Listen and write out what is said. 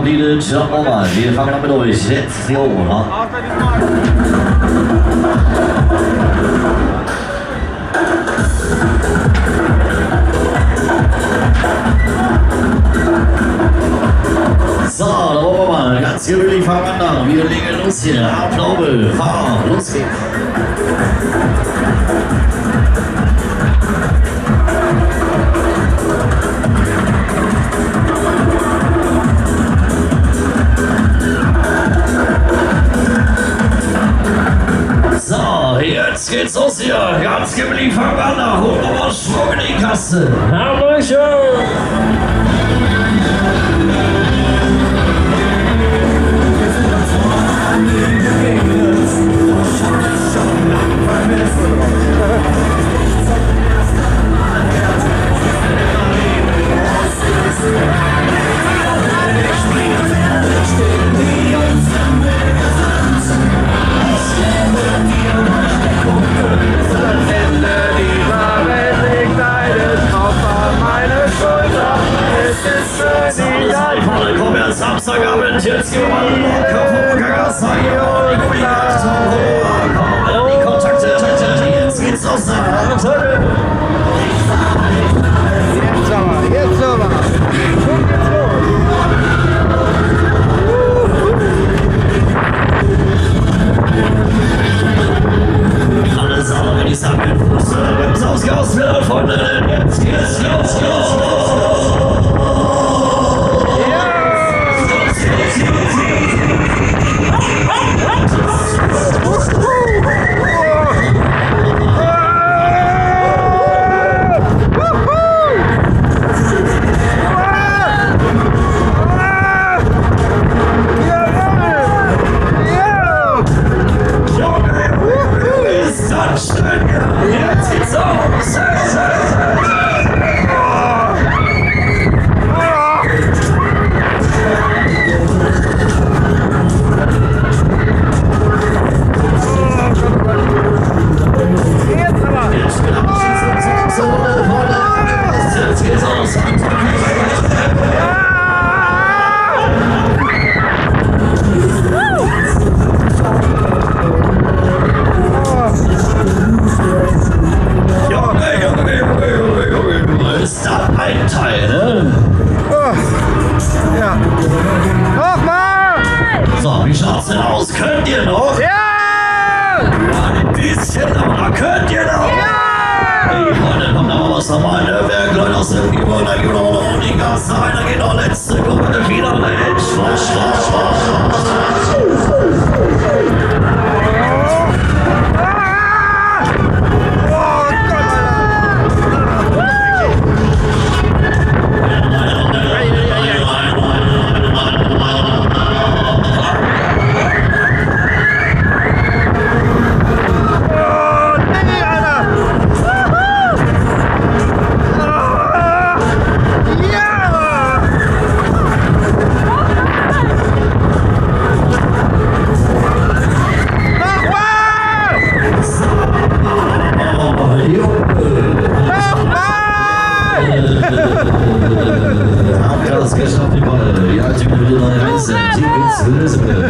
completed. Schauen wir mal, wir fangen damit durch. Jetzt hier oben, ne? So, da wollen wir mal ganz gemütlich fangen an. Wir legen los hier. Straube, fahr, los geht's. So, jetzt geht's los hier. Ganz gemütlich fangen wir an. Holen wir mal Schwung in die Kasse. Samstagabend, jetzt gehen wir mal die Kontakte, jetzt geht's los. Jetzt aber. Schon geht's los. Alles aber, wenn ich sage, Fuß, ganz ausgehauen, Freunde, jetzt geht's los. Habt ihr das geschafft, die Wolle? Ja, ich bin wieder neue Reise. Die geht's lösen.